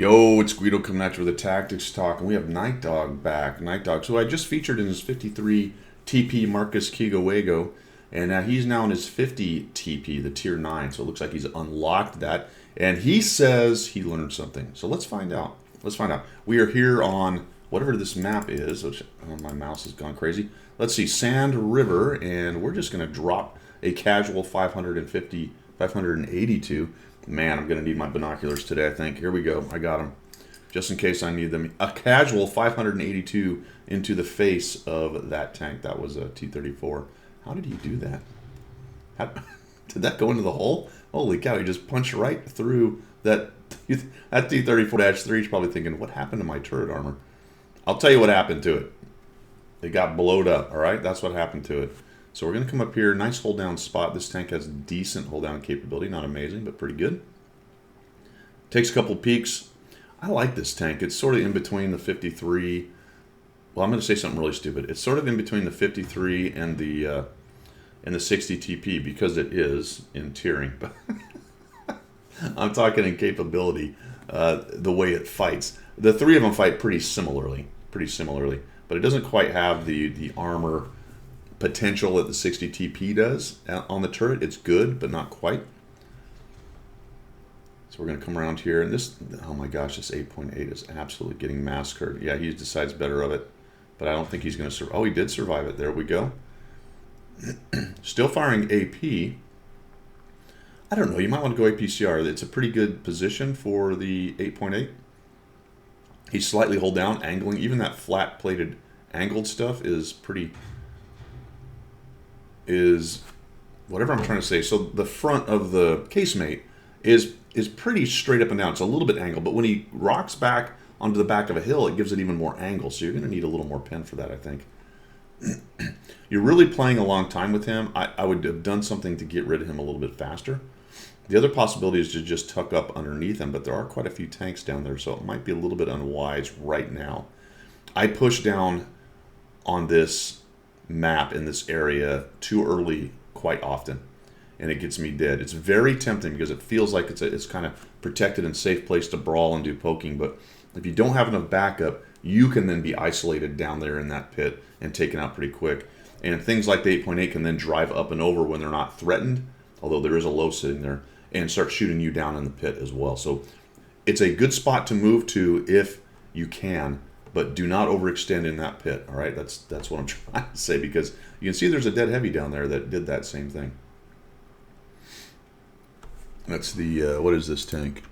Yo, it's Guido coming at you with a tactics talk, and we have Night Dog back. Night Dog, so I just featured in his 53 TP Marcus Kigowago, and he's now in his 50 TP, the tier 9, so it looks like he's unlocked that. And he says he learned something, so let's find out. Let's find out. We are here on whatever this map is, which my mouse has gone crazy. Let's see, Sand River, and we're just going to drop a casual 582. Man, I'm going to need my binoculars today, I think. Here we go. I got them. Just in case I need them. A casual 582 into the face of that tank. That was a T-34. How did he do that? Did that go into the hole? Holy cow, he just punched right through that. That T-34-3 is probably thinking, what happened to my turret armor? I'll tell you what happened to it. It got blowed up, all right? That's what happened to it. So we're going to come up here. Nice hold down spot. This tank has decent hold down capability. Not amazing, but pretty good. Takes a couple peeks. I like this tank. It's sort of in between the 53. Well, I'm going to say something really stupid. It's sort of in between the 53 and the 60 TP because it is in tiering. But I'm talking in capability, the way it fights. The three of them fight pretty similarly. But it doesn't quite have the armor potential that the 60 TP does on the turret. It's good, but not quite. So we're going to come around here, and this, oh my gosh, this 8.8 is absolutely getting massacred. Yeah, he decides better of it, but I don't think he's going to survive. Oh, he did survive it. There we go. Still firing AP. I don't know. You might want to go APCR. It's a pretty good position for the 8.8. He's slightly hold down, angling. Even that flat-plated angled stuff is pretty... is whatever I'm trying to say. So the front of the casemate is pretty straight up and down. It's a little bit angled, but when he rocks back onto the back of a hill, it gives it even more angle. So you're going to need a little more pen for that, I think. You're really playing a long time with him. I would have done something to get rid of him a little bit faster. The other possibility is to just tuck up underneath him, but there are quite a few tanks down there, so it might be a little bit unwise right now. I push down on this map in this area too early quite often, and it gets me dead. It's very tempting because it feels like it's kind of protected and safe place to brawl and do poking, but if you don't have enough backup, you can then be isolated down there in that pit and taken out pretty quick. And things like the 8.8 can then drive up and over when they're not threatened, although there is a low sitting there, and start shooting you down in the pit as well. So it's a good spot to move to if you can, but do not overextend in that pit, all right? That's what I'm trying to say, because you can see there's a dead heavy down there that did that same thing. That's the, what is this tank?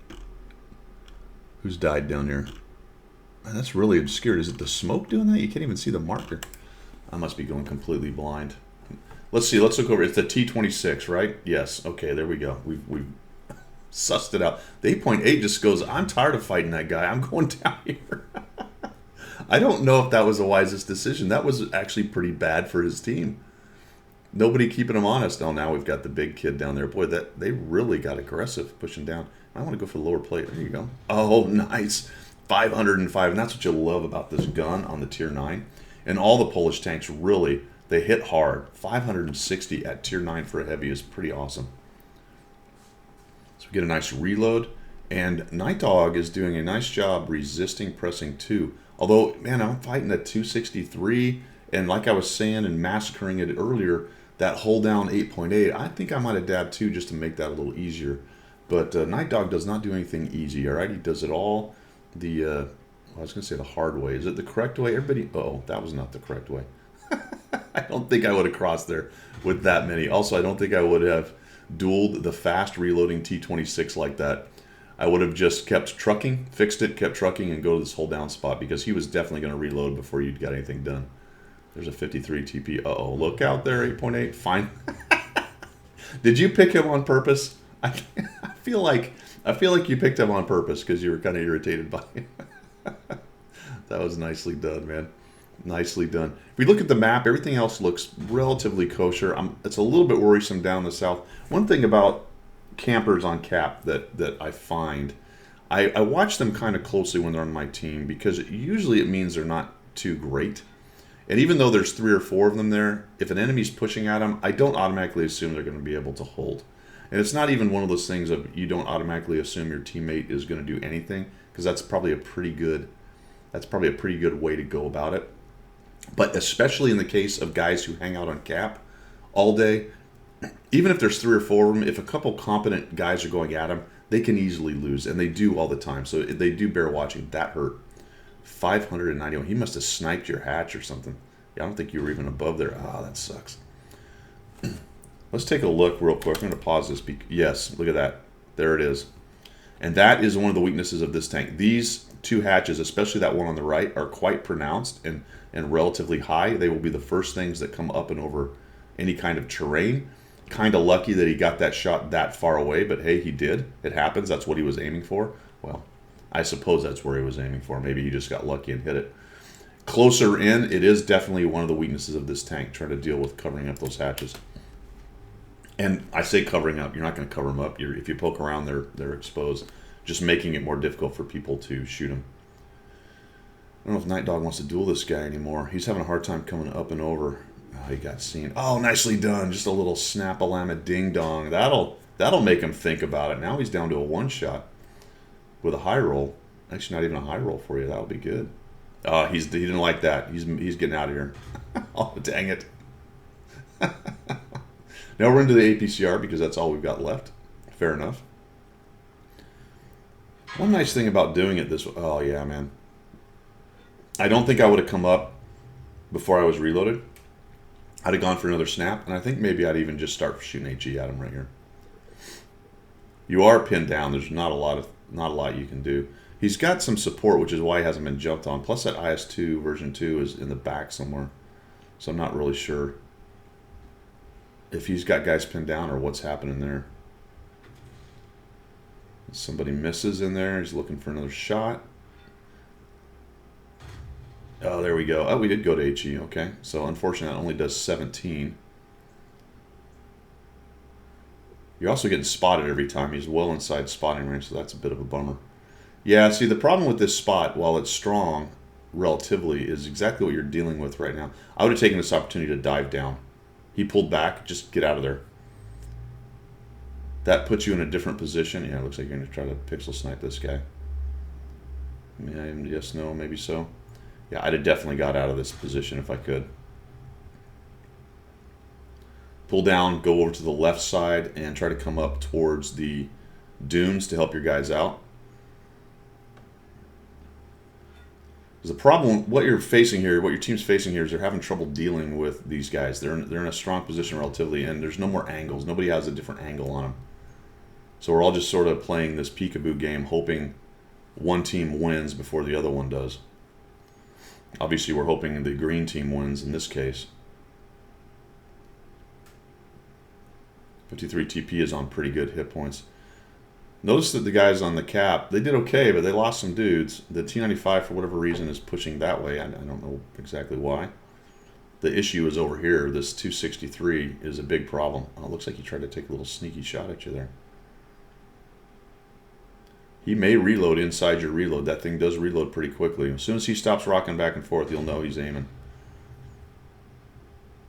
Who's died down there? Man, that's really obscured. Is it the smoke doing that? You can't even see the marker. I must be going completely blind. Let's see, let's look over. It's the T-26, right? Yes, okay, there we go. We've sussed it out. The 8.8 just goes, I'm tired of fighting that guy. I'm going down here. I don't know if that was the wisest decision. That was actually pretty bad for his team. Nobody keeping him honest. Oh, now we've got the big kid down there. Boy, they really got aggressive pushing down. I want to go for the lower plate. There you go. Oh, nice. 505. And that's what you love about this gun on the Tier 9. And all the Polish tanks really, they hit hard. 560 at Tier 9 for a heavy is pretty awesome. So we get a nice reload. And Night Dog is doing a nice job resisting pressing 2. Although, man, I'm fighting a 263, and like I was saying and massacring it earlier, that hold down 8.8, I think I might have dabbed 2 just to make that a little easier. But Night Dog does not do anything easy, all right? He does it all the, well, I was going to say the hard way. Is it the correct way? Everybody, uh-oh, that was not the correct way. I don't think I would have crossed there with that many. Also, I don't think I would have dueled the fast reloading T-26 like that. I would have just kept trucking, fixed it, kept trucking, and go to this hold down spot because he was definitely going to reload before you'd got anything done. There's a 53 TP. Uh-oh, look out there, 8.8. Fine. Did you pick him on purpose? I feel like you picked him on purpose because you were kind of irritated by him. That was nicely done, man. Nicely done. If we look at the map, everything else looks relatively kosher. It's a little bit worrisome down the south. One thing about campers on cap that I find, I watch them kind of closely when they're on my team because usually it means they're not too great. And even though there's 3 or 4 of them there, if an enemy's pushing at them, I don't automatically assume they're going to be able to hold. And it's not even one of those things of you don't automatically assume your teammate is going to do anything because that's probably a pretty good way to go about it. But especially in the case of guys who hang out on cap all day, even if there's 3 or 4 of them, if a couple competent guys are going at them, they can easily lose, and they do all the time. So they do bear watching. That hurt. 591. He must have sniped your hatch or something. Yeah, I don't think you were even above there. Ah, that sucks. Let's take a look real quick. I'm going to pause this. Yes, look at that. There it is. And that is one of the weaknesses of this tank. These 2 hatches, especially that one on the right, are quite pronounced and relatively high. They will be the first things that come up and over any kind of terrain. Kind of lucky that he got that shot that far away, but hey, he did. It happens. That's what he was aiming for. Well, I suppose that's where he was aiming for. Maybe he just got lucky and hit it. Closer in, it is definitely one of the weaknesses of this tank, trying to deal with covering up those hatches. And I say covering up, you're not going to cover them up. If you poke around, they're exposed, just making it more difficult for people to shoot them. I don't know if Night Dog wants to duel this guy anymore. He's having a hard time coming up and over. Oh, he got seen. Oh, nicely done. Just a little snap-a-lama ding-dong. That'll make him think about it. Now he's down to a 1-shot with a high roll. Actually, not even a high roll for you. That'll be good. He didn't like that. He's getting out of here. Oh, dang it. Now we're into the APCR because that's all we've got left. Fair enough. One nice thing about doing it this way. Oh, yeah, man. I don't think I would have come up before I was reloaded. I'd have gone for another snap, and I think maybe I'd even just start shooting HE at him right here. You are pinned down. There's not a lot you can do. He's got some support, which is why he hasn't been jumped on. Plus that IS-2 version 2 is in the back somewhere. So I'm not really sure if he's got guys pinned down or what's happening there. Somebody misses in there. He's looking for another shot. Oh, there we go. Oh, we did go to HE. Okay. So unfortunately, that only does 17. You're also getting spotted every time. He's well inside spotting range, so that's a bit of a bummer. Yeah, see, the problem with this spot, while it's strong relatively, is exactly what you're dealing with right now. I would have taken this opportunity to dive down. He pulled back. Just get out of there. That puts you in a different position. Yeah, it looks like you're going to try to pixel snipe this guy. Yeah, yes, no, maybe so. Yeah, I'd have definitely got out of this position if I could. Pull down, go over to the left side, and try to come up towards the dunes to help your guys out. The problem, what you're facing here, what your team's facing here, is they're having trouble dealing with these guys. They're in a strong position relatively, and there's no more angles. Nobody has a different angle on them. So we're all just sort of playing this peekaboo game, hoping one team wins before the other one does. Obviously, we're hoping the green team wins in this case. 53 TP is on pretty good hit points. Notice that the guys on the cap, they did okay, but they lost some dudes. The T95, for whatever reason, is pushing that way. I don't know exactly why. The issue is over here. This 263 is a big problem. Oh, it looks like he tried to take a little sneaky shot at you there. He may reload inside your reload. That thing does reload pretty quickly. As soon as he stops rocking back and forth, you'll know he's aiming.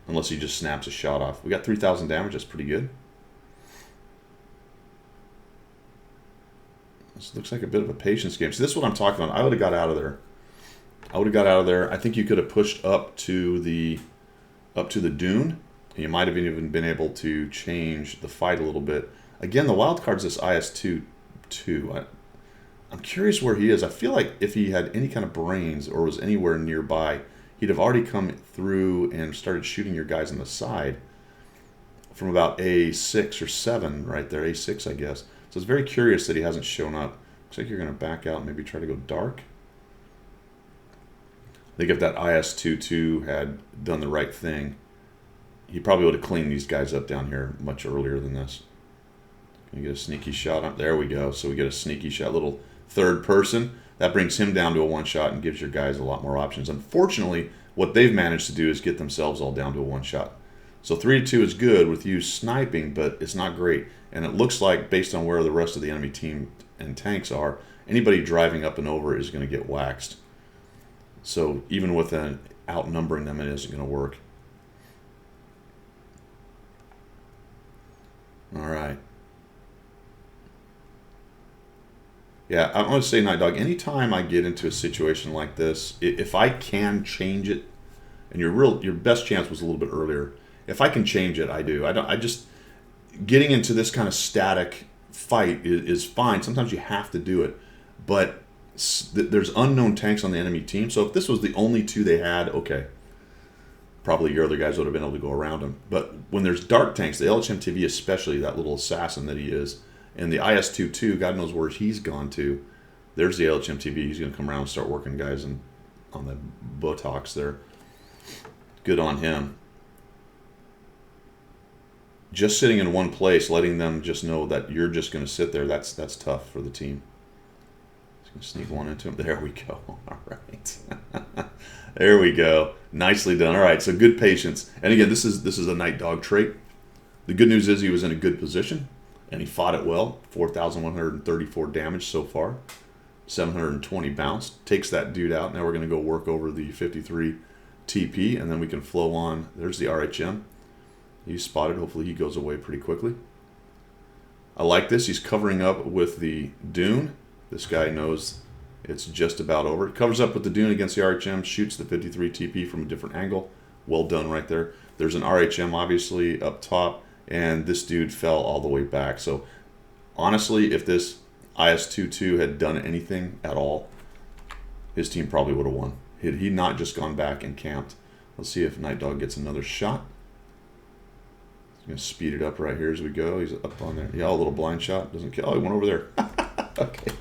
Unless he just snaps a shot off. We got 3,000 damage. That's pretty good. This looks like a bit of a patience game. So this is what I'm talking about. I would have got out of there. I think you could have pushed up to the dune. You might have even been able to change the fight a little bit. Again, the wild card's this IS-2 too. I'm curious where he is. I feel like if he had any kind of brains or was anywhere nearby, he'd have already come through and started shooting your guys on the side from about A6 or 7 right there. A6, I guess. So it's very curious that he hasn't shown up. Looks like you're going to back out and maybe try to go dark. I think if that IS-22 had done the right thing, he probably would have cleaned these guys up down here much earlier than this. Can you get a sneaky shot up? There we go. So we get a sneaky shot, little third person. That brings him down to a one-shot and gives your guys a lot more options. Unfortunately, what they've managed to do is get themselves all down to a one-shot. So 3-2 is good with you sniping, but it's not great. And it looks like, based on where the rest of the enemy team and tanks are, anybody driving up and over is going to get waxed. So even with an outnumbering them, it isn't going to work. All right. Yeah, I'm going to say, Night Dog, anytime I get into a situation like this, if I can change it, and your best chance was a little bit earlier. If I can change it, I do. I just getting into this kind of static fight is fine. Sometimes you have to do it, but there's unknown tanks on the enemy team. So if this was the only two they had, okay, probably your other guys would have been able to go around them. But when there's dark tanks, the LHMTV especially, that little assassin that he is, and the IS-22, God knows where he's gone to. There's the LHMTV. He's going to come around and start working guys on the buttocks there. Good on him. Just sitting in one place, letting them just know that you're just going to sit there, that's tough for the team. Just going to sneak one into him. There we go. All right. There we go. Nicely done. All right, so good patience. And again, this is a Night Dog trait. The good news is he was in a good position, and he fought it well. 4,134 damage so far. 720 bounce. Takes that dude out. Now we're going to go work over the 53 TP, and then we can flow on. There's the RHM. He's spotted. Hopefully he goes away pretty quickly. I like this. He's covering up with the Dune. This guy knows it's just about over. Covers up with the Dune against the RHM. Shoots the 53 TP from a different angle. Well done right there. There's an RHM obviously up top, and this dude fell all the way back. So honestly, if this IS-22 had done anything at all, his team probably would have won. Had he not just gone back and camped. Let's see if Night Dog gets another shot. He's going to speed it up right here as we go. He's up on there. Yeah, a little blind shot. Doesn't kill. Oh, he went over there. Okay.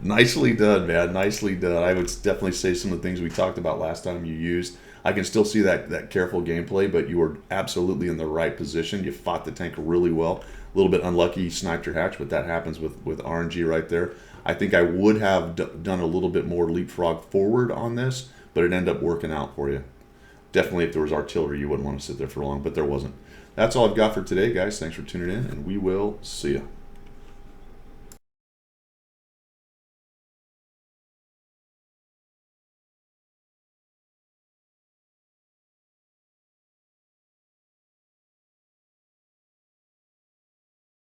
Nicely done, man. Nicely done. I would definitely say some of the things we talked about last time you used. I can still see that careful gameplay, but you were absolutely in the right position. You fought the tank really well. A little bit unlucky you sniped your hatch, but that happens with RNG right there. I think I would have done a little bit more leapfrog forward on this, but it ended up working out for you. Definitely if there was artillery, you wouldn't want to sit there for long, but there wasn't. That's all I've got for today, guys. Thanks for tuning in, and we will see you.